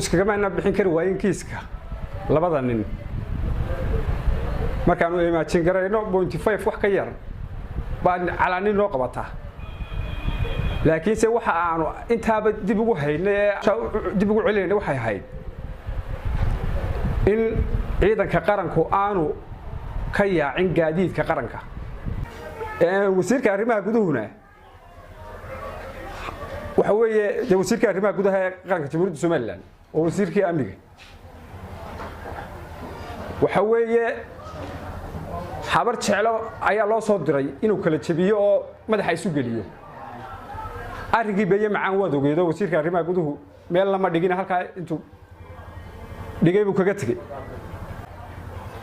iskaga ma bixin kari waayeen kiiska labada nin markaan u imaajin garayno 0.5 wax ka yar baan calaanin loo qabataa laakiin se waxa aanu intaaba dib ugu haynay dib ugu celinay waxay ahayd in ciidanka qaranku aanu ka yaacin gaadiidka qaranka wasiirka arrimaha guduhuna waxa weeye wasiirka arrimaha gudaha ee qaranka Jamhuuriyadda Soomaaliland oo wasiirkii amniga waxa weeye habar jeclo ayaa loo soo diray inuu kala jabiyo oo madaxa isu geliyo arigii beeye macaan wad ogeedo wasiirka arrimaha guduhu meel lama dhigin halka intuu dhigay buu kaga tagay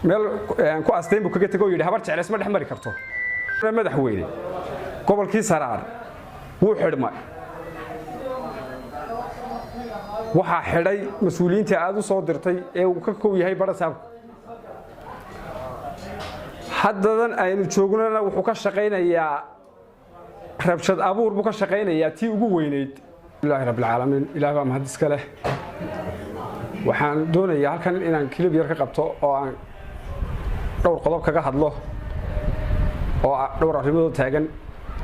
meel ku asteen buu kaga tagay oo yiri habar jeclo isma dhex mari karto madaxweyne gobolkii Saraar wuu xidhmay waxa xidhay mas'uuliyiinta aad u soo dirtay ee uu ka koob yahay barasaab haddadan aynu joognana wuxuu ka shaqeynayaa rabshad abuur buu ka shaqeynayaa tii ugu weyneyd ilaahi rabbil caalamiin ilaahay ma hadis kale waxaan doonayaa halkan inaan kilib yar ka qabto oo aan dhowr qodob kaga hadlo oo dhowr arrimood taagan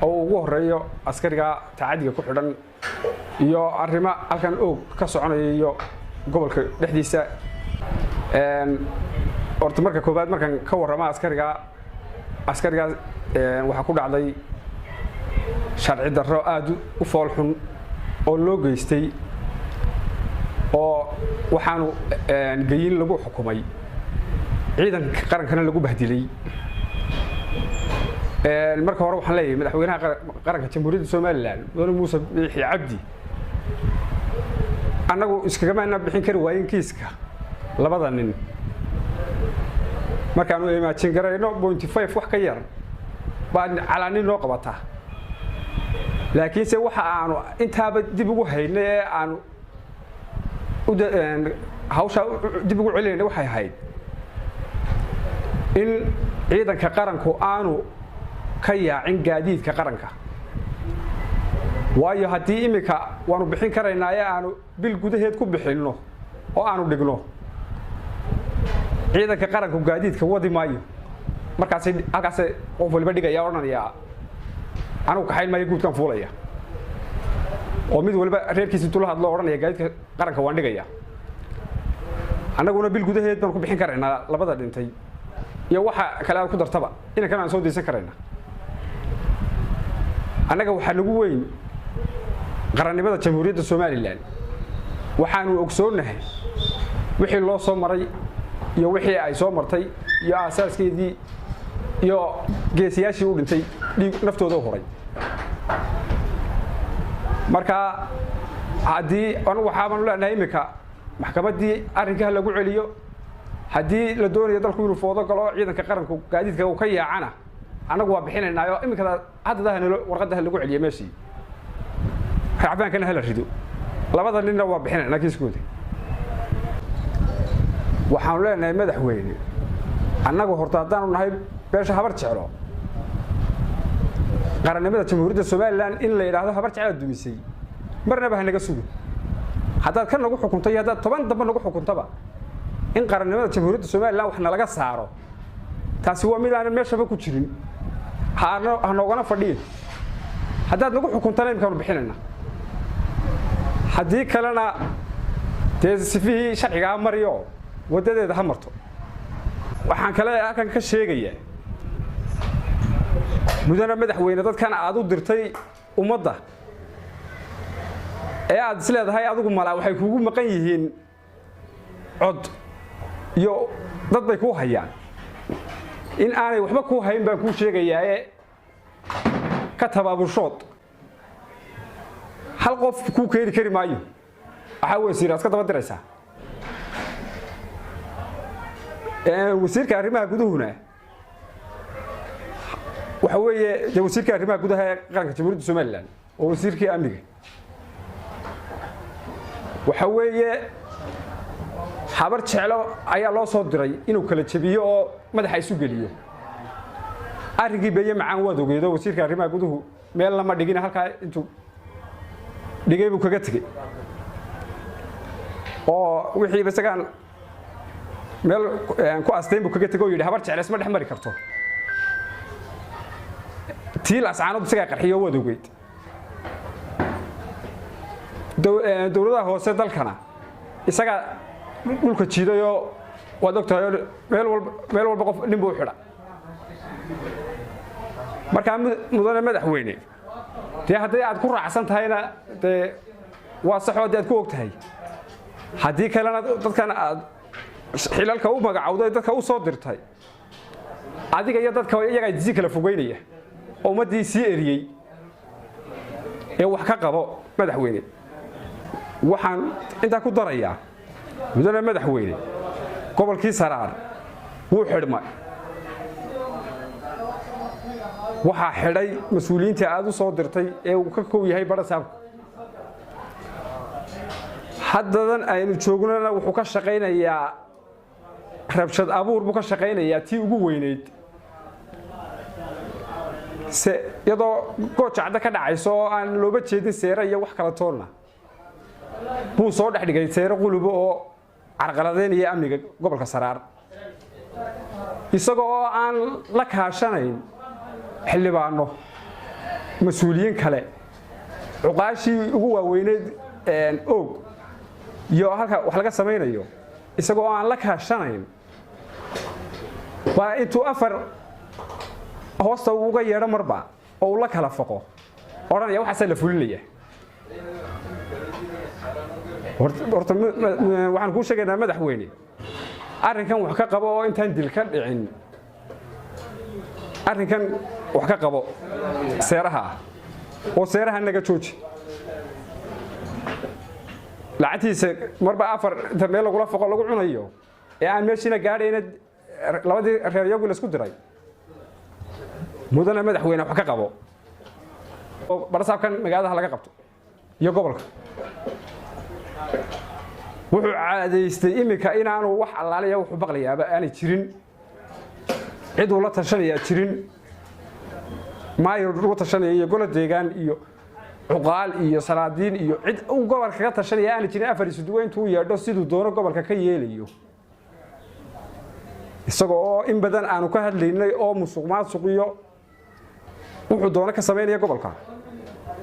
oo ugu horeeyo askariga taacadiga ku xidhan iyo arrimo halkan oo ka soconayo gobolka dhexdiisa horta marka koobaad markan ka warrama askariga waxa ku dhacday sharci darro aad u fool xun oo loo geystay oo waxaanu geeyin lagu xukumay ciidanka qarankana lagu bahdilay marka hore waxaan leeyahay madaxweynaha qaranka Jamhuuriyadda Soomaaliland Mudane Muuse Biixi Cabdi anagu iskaga ma bixin kari waayeen kiiska labada nin markaan u imaajin garayno 0.5 wax ka yar baan calaanin loo qabataa laakiin se waxa aanu intaaba dib ugu haynay aanu hawsha dib ugu celinay waxay ahayd in ciidanka qaranku aanu ka yaacin gaadiidka qaranka waayo haddii imika waanu bixin karaynaa aanu bil gudaheed ku bixinno oo aanu dhigno ciidanka qaranku gaadiidka wadi maayo markaas halkaas qof walba dhigaya oranaya anigu ka xayn maayo guudkan fuulaya oo mid walba reerkiisa intuu la hadlo oranaya gaadiidka qaranka waan dhigaya annaguna bil gudaheed baan ku bixin karaynaa labada dhintay iyo waxa kale aad ku dartaba in kan aan soo diisan karaynaa annaga waxa lagu weyn qarannimada Jamhuuriyadda Soomaaliland waxaanu ogsoonahay wixii loo soo maray iyo wixii ay soo martay iyo asaaskeedii iyo geesiyaashii u dhintay naftooda horay marka hadii anu waxaan leenahay imika maxkamadii arrinka lagu celiyo hadii la doonayo dalku inuu foodo galo ciidanka qaranku gaadiidka uu ka yaacana anagu waa bixinaynaayo imika hadda warqadaha lagu celiyo meeshii racbaankana hala rido labada ninna waa bixinaynaa kiiskooda waxaan leenahay madaxweyne annagu horta hadaan nahay beesha habar jeclo qarannimada Jamhuuriyadda Soomaaliland in la yiraahdo habar jeclo dumisay marnaba hanaga sugo haddaad ka nagu xukuntay haddaad 10 damba nagu xukuntaba in qarannimada Jamhuuriyadda Soomaaliland waxna laga saaro taasi waa mid aan meeshaba ku jirin hanogana fadhiyo haddaad nagu xukuntana imkaan bixinayna haddii kalena sifihii sharciga mariyo wadadeeda ha marto waxaan kale halkan ka sheegayaa mudane madaxweyne dadkan aad u dirtay ummadda ee aad isleedahay adigu malaa waxay kuugu maqan yihiin cod iyo dad bay ku hayaan in aanay waxba ku hayn baan ku sheegayaa ka tabaabushood hal qof ku keeni kari maayo waxa wasiir aska daba diraysaa wasiirka arrimaha guduhuna waxa weeye wasiirka arrimaha gudaha ee qaranka Jamhuuriyadda Soomaaliland oo wasiirkii amniga waxa weeye habar jeclo ayaa loo soo diray inuu kala jabiyo oo madaxa isu geliyo arigii beeye macaan wad ogeedo wasiirka arrimaha guduhu meel lama dhigin halka intuu dhigay buu kaga tagay oo wixii basagaan meel ku asteen buu kaga tago yiri habar jecel isma dhexmari karto tiil ascaanood isaga qarxiyo wadogeed dawladda hoose dalkana isaga dhulka jiidayo wad ogtahay meel walba qof nin buu xidha marka mudane madaxweyne tii haddii aad ku raacsan tahayna waa sax oo aad ku ogtahay haddii kalena dadkan aad xilalka u magacawday dadka u soo dirtay adiga iyo dadka iyaga ay kala fogeynaya oo ummadii sii eriyay ee wax ka qabo madaxweyne waxaan inta ku darayaa mudane madaxweyne gobolkii Saraar wuu xidhmay waxa xidhay mas'uuliyiinta aad u soo dirtay ee uu ka koob yahay barasaab haddadan aynu joognana wuxuu ka shaqeynayaa rabshad abuur buu ka shaqeynayaa tii ugu weyneyd iyadoo goojacda ka dhacayso oo aan looba jeedin seera iyo wax kala toonna buu soo dhex dhigay seera qulubo oo carqaladeynaya amniga gobolka Saraar isagoo oo aan la kaashanayn xildhibaano mas'uuliyiin kale cuqaashii ugu waaweyneed og iyo halka wax laga sameeyo isagoo aan la kaashanayn waa intuu afar hoosta uga yeedho marba oo la kala faqo oranaya waxa la fulinaya horta waxaan ku sheegaynaa madaxweyne arrinkan wax ka qabo oo intaan dil ka dhicin arrinkan wax ka qabo seeraha oo seeraha naga jooji lacagtiisa marba afar inta meel lagu faqo lagu cunayo ee aan meeshina gaadhayna labadii reeyagu la isku diray mudane madaxweyne wax ka qabo oo barasaabkan magaalada laga qabto iyo gobolka wuxuu caadaystay imika inaanu wax allaaliya wuxuu baqlayaaba aan jirin cid uu la tashanaya jirin maayo uu tashanaya golo deegaan iyo cuqaal iyo salaadiin iyo cid uu gobolka ka tashanaya aan jirin afar isduweyntu yeedho sidoo doono gobolka ka yeelayo isagoo in badan aanu ka hadlaynay oo musuqmaasuq iyo wuxuu doono ka sameeynaya gobolka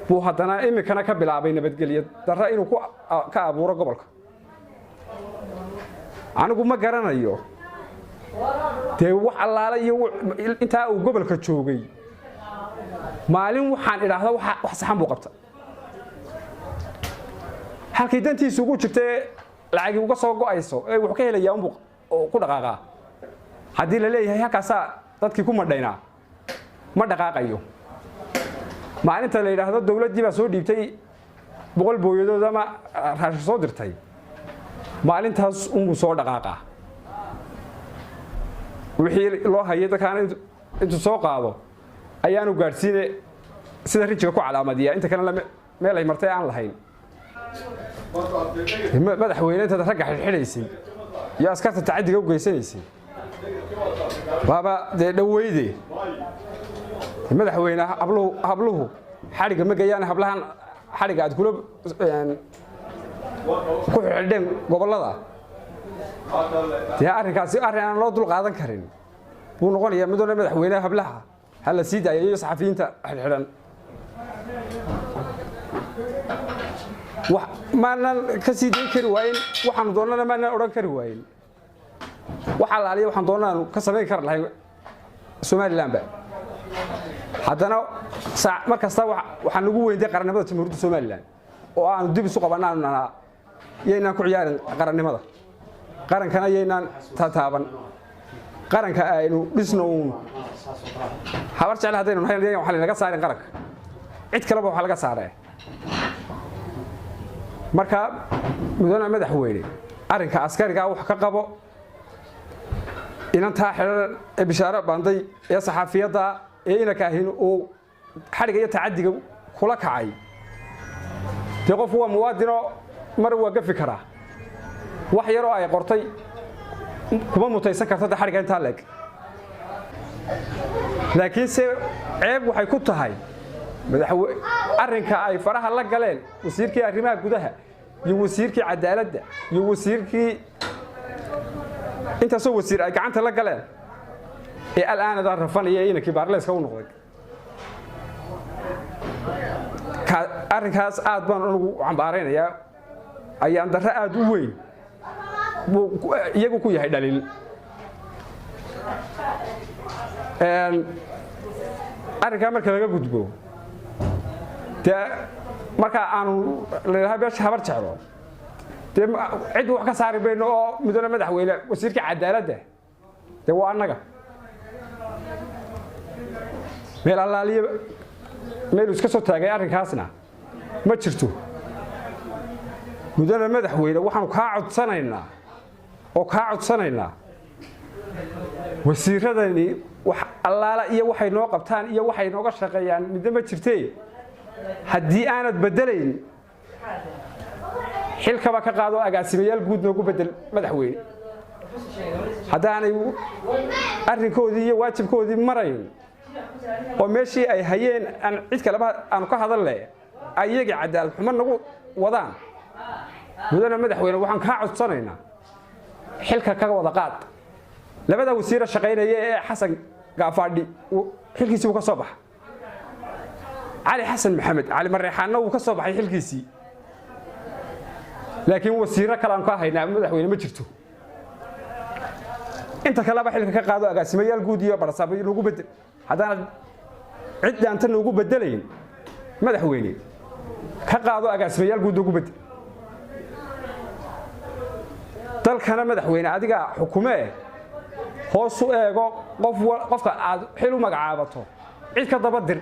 buu haddana imikana ka bilaabay nabadgelyo darro inuu ka abuuro gobolka anigu ma garanayo wax allaala iyo inta uu gobolka joogay maalin waxaan idhaahdo wax saxan buu qabta halkii dantiisu ugu jirtay lacag uga soo go'ayso ee wuxuu ka helayaa ku dhaqaaqa haddii la leeyahay halkaas dadkii ku madhaynaa ma dhaqaaqayo maalinta la yiraahdo dawladii baa soo dhiibtay 100 booyadood ama raashin soo dirtay maalintaas uu soo dhaqaaqa wixii loo hayay dadkaan intuu soo qaado ayaanu gaarsiinay sida rijiga ku calaamadiya inta kale meel ay martay aan lahayn madaxweyne inta ragga xidhiidhaysay iyo askarta tacadiga u geysanaysay baba dhaweyde madaxweyne habluhu xariga ma gayaan hablahan xariga aad kula ku xidheen gobolada arrinkaasi arrin aan loo dul qaadan karin buu noqonayaa mudane madaxweyne hablaha hal sii daayay iyo saxafiyiinta xidhan wax maanan ka sii deyn kari waayin waxaan doonana maanan oran kari waayin waxa la aliyo waxaan doonana ka sameyn kar lahayn Somaliland ba haddana markasta waxaan ugu weynday qarannimada jamhuuriyadda Somaliland oo aan dib isu qabanaa yeynaan ku ciyaarin qarannimada qarankana yeynaan taaban qaranka aynu dhisno habar jecel hadaynu nahay waxa laga saarin qaranka cid kale waxa laga saaray marka mudane madaxweyne arrinka askariga wax ka qabo inanta xiran ee bishaara banday ee saxaafiyada ee inaka ahin oo xariga iyo tacadiga kula kacay qof waa muwaadino mar waa gafi kara wax yar oo ay qortay kuma mutaysan karto xariga inta leeg laakiin se ceeb waxay ku tahay madaxweyne arrinka ay faraha la galeen wasiirkii arrimaha gudaha ووزيركي عدالة ووزيركي انت سو وزير اي gacanta la galeen ee al'aana da rafanaya in kibaar la iska noqday ka arrinkaas aad baan ugu cambaaraynayaa ayaan darro aad u weyn iyagu ku yahay dhaliil arrinka marka laga gudbo marka aanu leeyahay beesha habar jeclo cid wax ka saari bayno oo mudane madaxweyne wasiirka cadaaladda waa annaga meel allaaliye meel iska soo taagay arrinkaasna ma jirto mudane madaxweyne waxaanu kaa codsanaynaa wasiiradani wax allaala iyo waxay noo qabtaan iyo waxay nooga shaqeeyaan midna ma jirtee haddii aanad bedelayn xilkaba ka qaado agaasimayaal guud noogu bedel madaxweyne haddaanay arrinkoodii iyo waajibkoodii marayn oo meeshii ay hayeen aan cid kaleba aanu ka hadalne ayagii cadaalad xumo nagu wadaan mudane madaxweyne waxaan kaa codsanaynaa xilka kaga wada qaad labada wasiir shaqaynaya ee xasan gaafaadhi xilkiisii uu ka soo baxay علي حسن محمد علي مريحان uu ka soo baxay xilkiisii laakiin wasiiro kale aan ka haynaa madaxweyne ma jirto inta kale ba xilka ka qaado agaasimayaal guud iyo barsaab lagu bedel hadana cid aan tan ugu bedelayn madaxweyne ka qaado agaasimayaal guud ugu bedel dalkana madaxweyne adiga xukuumee hoos u eego qofka aad xil u magacaabato cid ka daba dir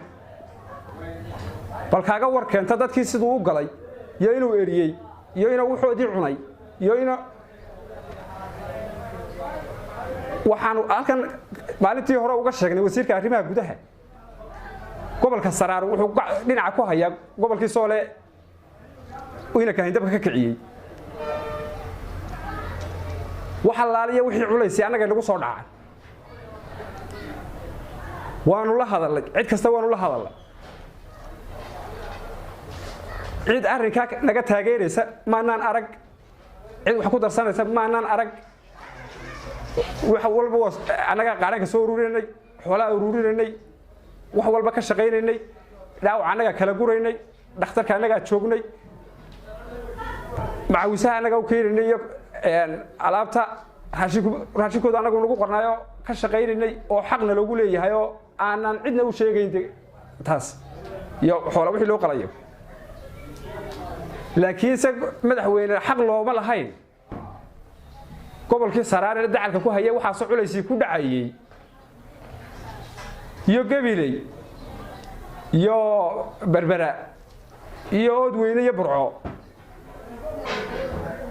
bal kaaga war keenta dadkii sidoo u galay iyo inuu eriyay iyo inuu wuxoodii cunay iyo inuu waxaanu halkan maalintii hore uga sheegnay wasiirka arrimaha gudaha gobolka Saraar wuxuu dhinaca ku hayaa gobolkii Soole ina ka hindabka ka kiciyay waxa laaliya wixii culaysay anaga nagu soo dhacay waanu la hadalay cid kasta waanu la hadalay cid arrinka naga taageeraysa maanaan arag cid wax ku darsanaysa maanaan arag wax walba anaga qaranka soo ururinay xoolaha ururinay wax walba ka shaqeynay dhaawac anaga kala guraynay dhakhtarka anaga joognay macawisa anaga u keenay alaabta raashikooda anagu nagu qornaayo ka shaqeynay oo xaqna lagu leeyahay oo aanan cidna u sheegayn taas iyo xoolo wixii loo qalayo laakiin madaxweyne xaq looma lahayn gobolkii Saraar ee dacalka ku hayay waxa soo culaysay ku dhacayay iyo Gabiley iyo Berbera iyo Odweyne iyo Burco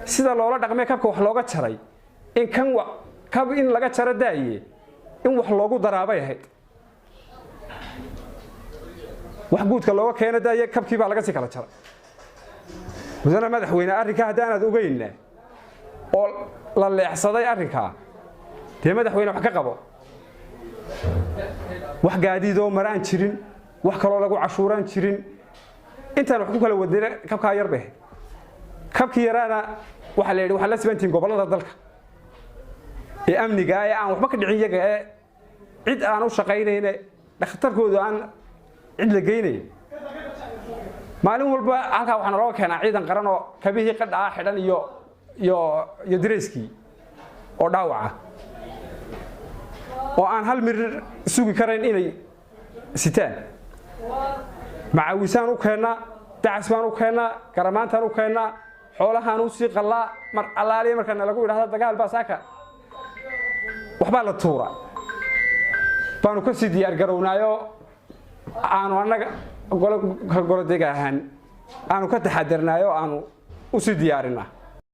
sida loola dhaqmay kabka wax looga jaray in kan kab in laga jaro daaye in wax loogu daraabay ahayd wax guudka looga keenay daaye kabkii baa laga sii kala jaray mudane madaxweyne arrinka hadaan ogeynaa oo la leexsaday arrinka madaxweyne wax ka qabo wax gaadiido maraan jirin wax kale oo lagu cashuuraan jirin intaan wax ku kala wadina kabka yarbe kabkii yaraana waxa la yiri waxa la sibantiin gobolada dalka ee amniga ay aan waxba ka dhicin iyaga ee cid aan u shaqeynayna dhakhtarkooda aan cid la geynay maalin walba halka waxaan loo keenaa ciidan qaran oo kabihii qadhaa xidhan iyo direeskii oo dhaawaca oo aan hal mir sugi karayn inay sitaan macawisaan u keenaa dacas baan u keenaa garamaantaan u keenaa xoolahaan u sii qalaa mar allaaliye markaan lagu yiraahdo dagaal baa saaka waxba la tuura baanu ka sii diyaar garownaayo aanu anaga golo deegahan aanu ka taxadarnaayo aanu u sii diyaarinaa